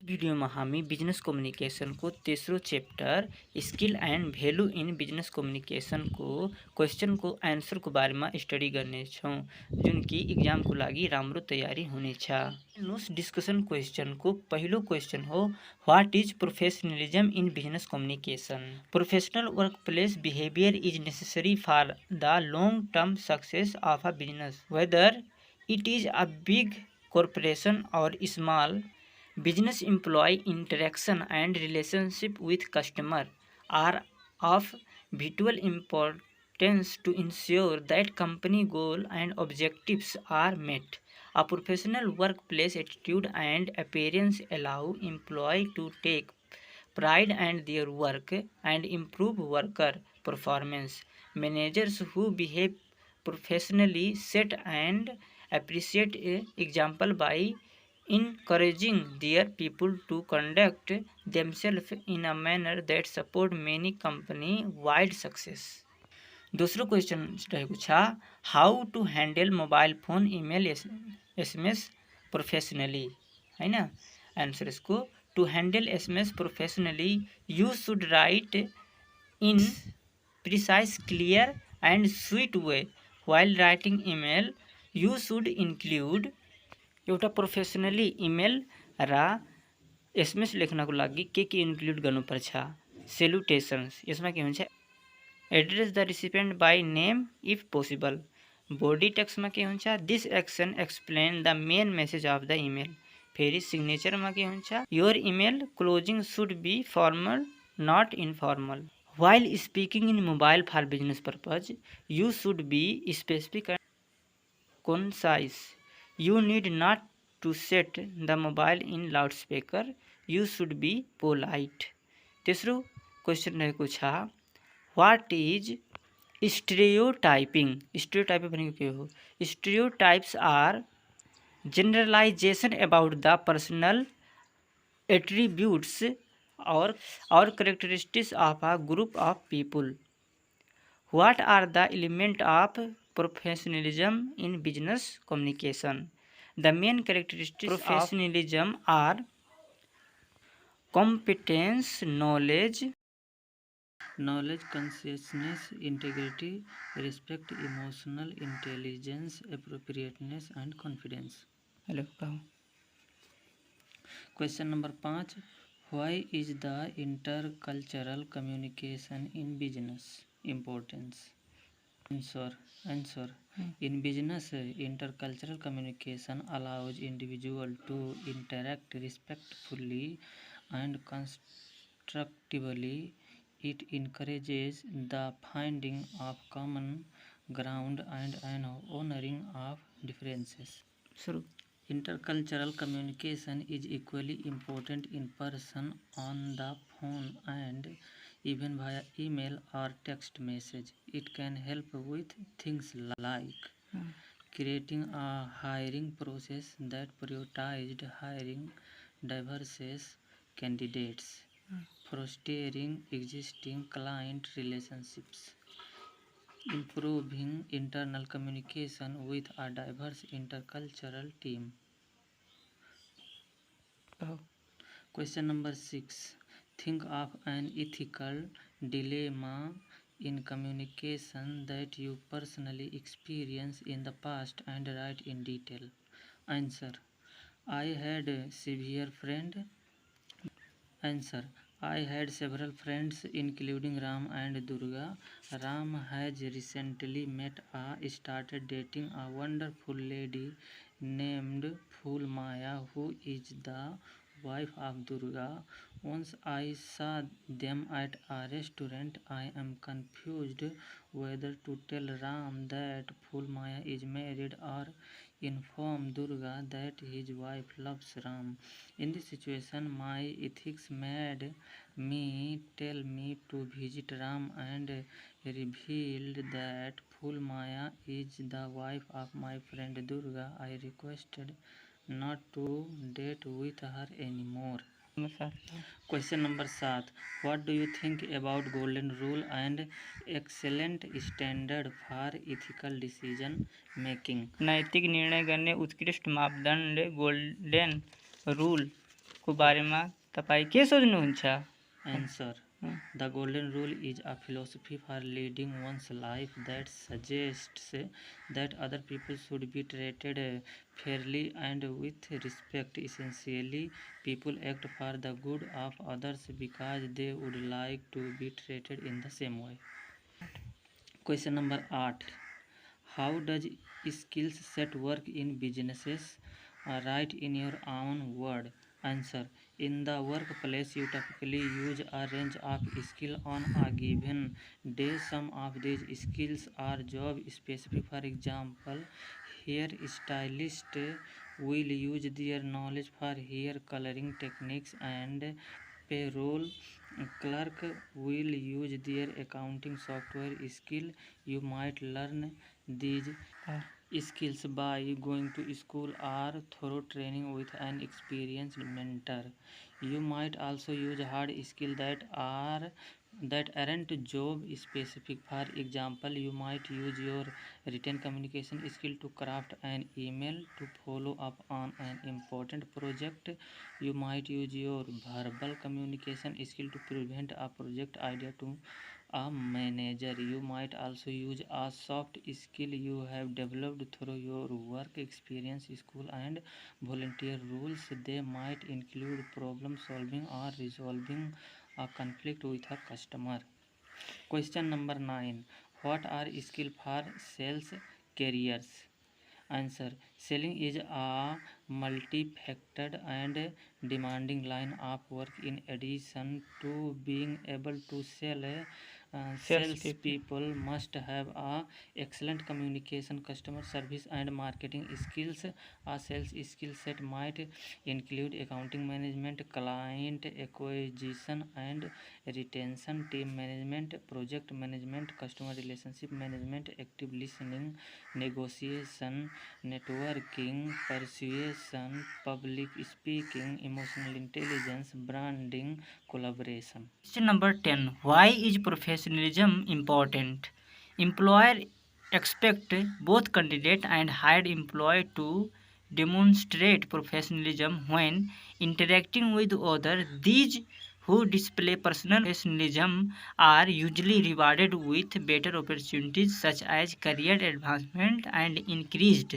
Video में हामी business communication को तेसरो chapter skill and value in business communication को क्वेश्चन को आंसर को बारे में स्टडी करने छौं जुन की एग्जाम को लागि राम्रो तैयारी होने छ। नुस डिस्कशन क्वेश्चन को पहलो क्वेश्चन हो, what is professionalism in business communication? Professional work place behaviour is necessary for the long term success of a business whether it is a big corporation or small. Business employee interaction and relationship with customer are of vital importance to ensure that company goal and objectives are met. A professional workplace attitude and appearance allow employee to take pride in their work and improve worker performance. Managers who behave professionally set and appreciate example by encouraging their people to conduct themselves in a manner that support many company wide success. दूसरो question रहेको छ, how to handle mobile phone email SMS professionally, हैन? Answer इसको, to handle SMS professionally you should write in precise clear and sweet way while writing email you should include एउटा professionally email र SMS लेख्नको लागि के include गर्नुपर्छ? Salutations, यसमा के हुन्छ, address the recipient by name if possible. Body टेक्स्टमा के हुन्छ, this section explain the main message of the email. फेरि सिग्नेचरमा के हुन्छ, your email closing should be formal not informal. While speaking in mobile for business purpose you should be specific and concise. You need not to set the mobile in loudspeaker. You should be polite. तेस्रो question रहेको छ, what is stereotyping? Stereotyping भनेको के हो? Stereotypes are generalisation about the personal attributes और characteristics of a group of people. What are the elements of professionalism in business communication? The main characteristics of professionalism are competence, knowledge, consciousness, integrity, respect, emotional intelligence, appropriateness, and confidence. Hello. Question number 5. Why is the intercultural communication in business importance? Answer. In business, intercultural communication allows individuals to interact respectfully and constructively. It encourages the finding of common ground and an honoring of differences. Intercultural communication is equally important in person, on the phone, and even via email or text message. It can help with things like creating a hiring process that prioritized hiring diverse candidates, fostering existing client relationships, improving internal communication with a diverse intercultural team. Question number 6. Think of an ethical dilemma in communication that you personally experienced in the past and write in detail. Answer. I had severe friend. Answer. I had several friends including Ram and Durga. Ram has recently met started dating a wonderful lady named Phul Maya, who is the wife of Durga. Once I saw them at a restaurant. I am confused whether to tell Ram that Phul Maya is married or inform Durga that his wife loves Ram. In this situation, my ethics made me tell me to visit Ram and revealed that Phul Maya is the wife of my friend Durga. I requested not to date with her anymore. Question number 7. What do you think about golden rule and excellent standard for ethical decision making? नैतिक निर्णय गर्ने उत्कृष्ट मापदण्ड golden rule को बारेमा तपाईँ के सोच्नुहुन्छ? Answer. The golden rule is a philosophy for leading one's life that suggests that other people should be treated fairly and with respect. Essentially, people act for the good of others because they would like to be treated in the same way. Question number 8. How does skill set work in businesses? Write in your own word. Answer. In the workplace, you typically use a range of skills on a given day. Some of these skills are job specific. For example, hairstylists will use their knowledge for hair coloring techniques, and payroll clerk will use their accounting software skill. You might learn these skills by going to school or through training with an experienced mentor. You might also use hard skills that aren't job specific. For example, you might use your written communication skill to craft an email to follow up on an important project. You might use your verbal communication skill to present a project idea to a manager. You might also use a soft skill you have developed through your work experience, school, and volunteer roles. They might include problem solving or resolving a conflict with a customer. Question number 9. What are skills for sales careers? Answer. Selling is a multifaceted and demanding line of work. In addition to being able to sell, salespeople must have excellent communication, customer service, and marketing skills. A sales skill set might include accounting management, client acquisition and retention, team management, project management, customer relationship management, active listening, negotiation, networking, persuasion, public speaking, emotional intelligence, branding, collaboration. Question number 10. Why is professionalism important? Employer expect both candidate and hired employee to demonstrate professionalism when interacting with others. These who display personal professionalism are usually rewarded with better opportunities such as career advancement and increased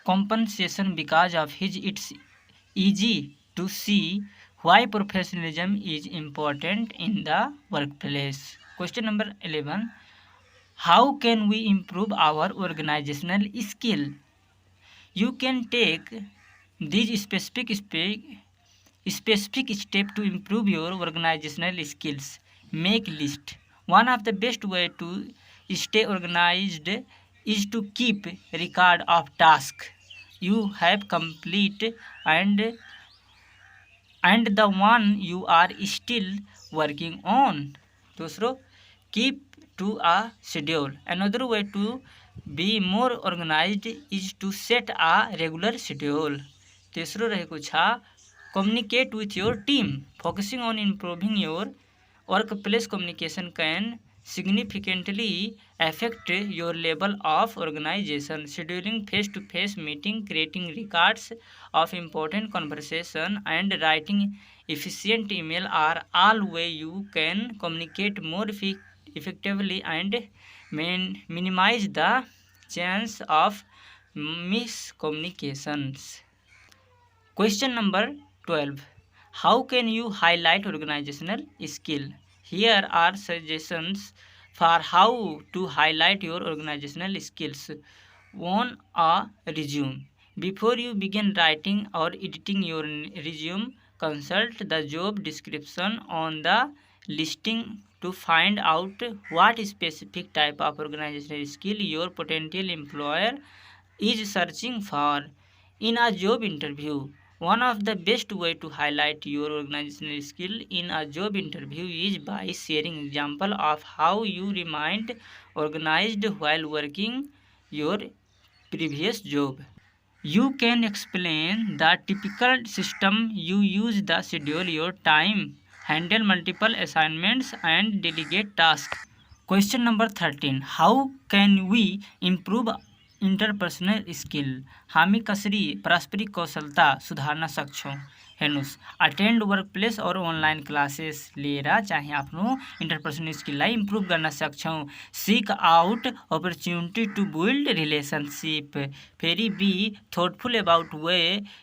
compensation. Because of his, it's easy to see why professionalism is important in the workplace. Question number 11. How can we improve our organizational skill? You can take these specific step to improve your organizational skills. Make list. One of the best way to stay organized is to keep record of tasks you have complete and the one you are still working on. दूसरों, keep to a schedule. Another way to be more organized is to set a regular schedule. तीसरो रहेको छ communicate with your team. Focusing on improving your workplace communication can significantly affect your level of organization. Scheduling face-to-face meeting, creating records of important conversation, and writing efficient email are all ways you can communicate more effectively and minimize the chance of miscommunications. Question number 12. How can you highlight organizational skill? Here are suggestions for how to highlight your organizational skills. 1. A resume. Before you begin writing or editing your resume, consult the job description on the listing to find out what specific type of organizational skill your potential employer is searching for. In a job interview, one of the best way to highlight your organizational skill in a job interview is by sharing example of how you remained organized while working your previous job. You can explain the typical system you use, the schedule your time, handle multiple assignments and delegate tasks. Question number 13. How can we improve interpersonal skill? हामी कसरी पारस्परिक कौशलता सुधार्न सक्छौँ? हेर्नुहोस् attend work place और online classes लिएर चाहिँ आफ्नो इन्टरपर्सनल स्किललाई इम्प्रुभ गर्न सक्छौँ। Seek out opportunity to build relationship, फेरि be thoughtful about way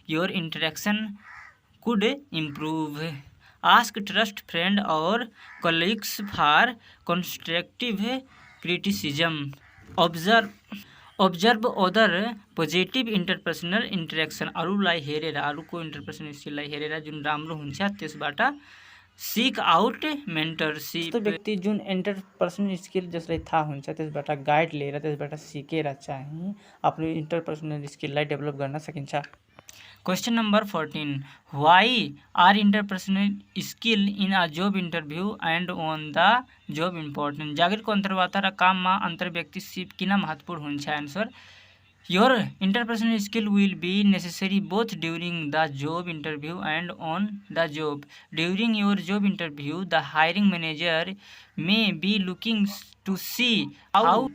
your interaction could improve, ask trust friend और colleagues for constructive criticism, observe other positive interpersonal interaction, अरूलाई हेरेर अरूको इन्टरपर्सनल स्किललाई हेरेर जुन राम्रो हुन्छ त्यसबाट सिक आउट मेन्टरसिप। त्यस्तो व्यक्ति जुन इन्टरपर्सनल स्किल जसलाई थाहा हुन्छ त्यसबाट गाइड लिएर त्यसबाट सिकेर चाहिँ आफ्नो इन्टरपर्सनल स्किललाई डेभलप गर्न सकिन्छ। Question number 14, why are interpersonal skill in a job interview and on the job important, जागिरको अन्तर्वार्ता र काममा अन्तर्व्यक्तिसिप किन महत्त्वपूर्ण हुन्छ? Answer, your interpersonal skill will be necessary both during the job interview and on the job. During your job interview the hiring manager may be looking to see how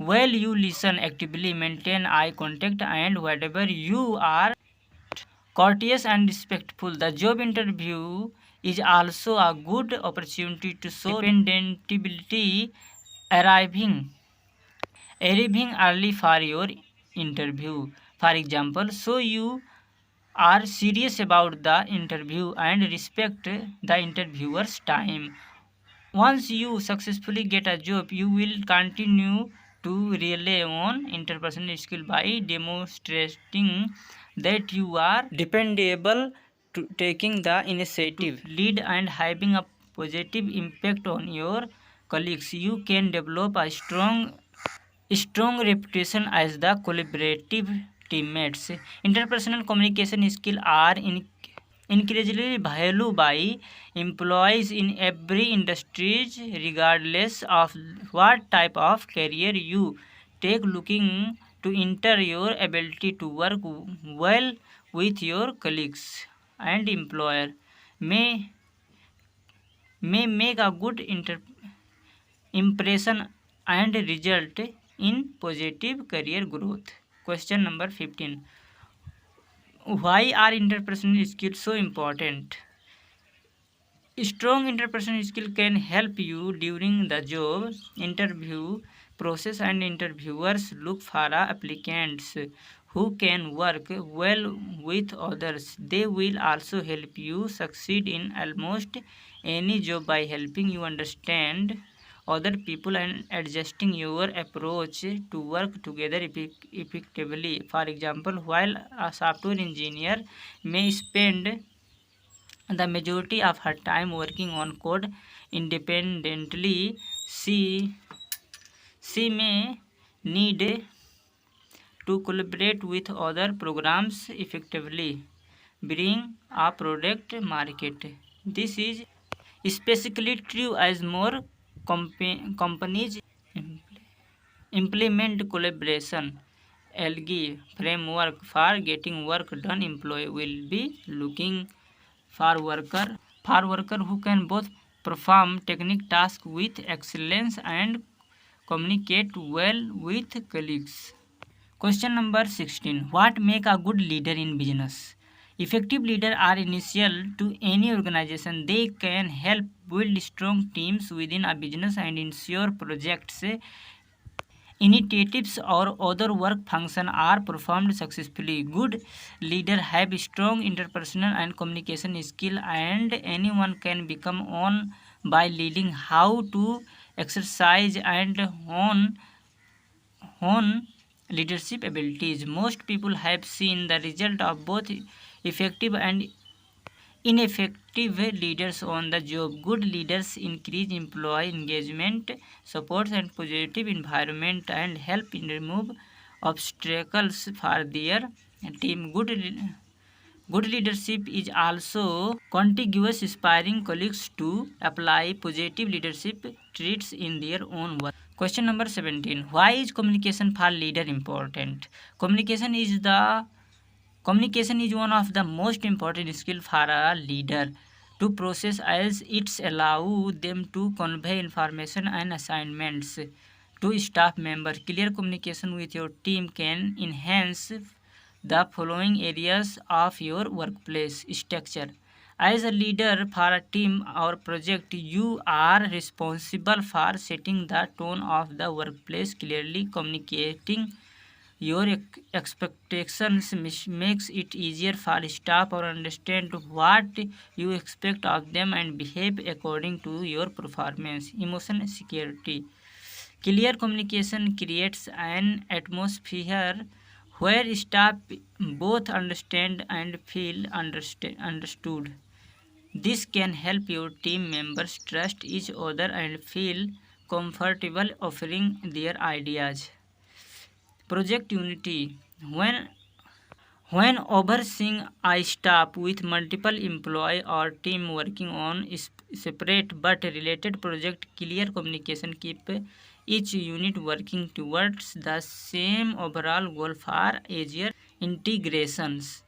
well you listen actively, maintain eye contact, and whatever you are courteous and respectful. The job interview is also a good opportunity to show dependability, arriving early for your interview. For example, so you are serious about the interview and respect the interviewer's time. Once you successfully get a job, you will continue to rely on interpersonal skill by demonstrating that you are dependable, to taking the initiative, lead, and having a positive impact on your colleagues. You can develop a strong reputation as the collaborative teammates. Interpersonal communication skills are increasingly valued by employees in every industry, regardless of what type of career you take. Looking to enter your ability to work well with your colleagues and employer may make a good impression and result in positive career growth. Question number 15, why are interpersonal skills so important? Strong interpersonal skill can help you during the job interview process, and interviewers look for applicants who can work well with others. They will also help you succeed in almost any job by helping you understand other people and adjusting your approach to work together effectively. For example, while a software engineer may spend the majority of her time working on code independently, she may need to collaborate with other programs effectively, bring a product market. This is especially true as more companies implement collaboration agile framework for getting work done. Employee will be looking for worker who can both perform technical tasks with excellence and communicate well with colleagues. Question number 16, what make a good leader in business? Effective leaders are essential to any organization. They can help build strong teams within a business and ensure projects, initiatives, or other work functions are performed successfully. Good leaders have strong interpersonal and communication skill, and anyone can become one by leading how to exercise and hone leadership abilities. Most people have seen the result of both effective and ineffective leaders on the job. Good leaders increase employee engagement, support and positive environment, and help remove obstacles for their team. Good leadership is also contiguous, inspiring colleagues to apply positive leadership traits in their own work. Question number 17, why is communication for leader important? Communication is one of the most important skills for a leader to process, as it allows them to convey information and assignments to staff members. Clear communication with your team can enhance the following areas of your workplace structure. As a leader for a team or project, you are responsible for setting the tone of the workplace, clearly communicating your expectations makes it easier for staff to understand what you expect of them and behave according to your performance. Emotional security. Clear communication creates an atmosphere where staff both understand and feel understood. This can help your team members trust each other and feel comfortable offering their ideas. Project unity. When overseeing a staff with multiple employees or team working on separate but related projects, clear communication keep each unit working towards the same overall goal for easier integrations.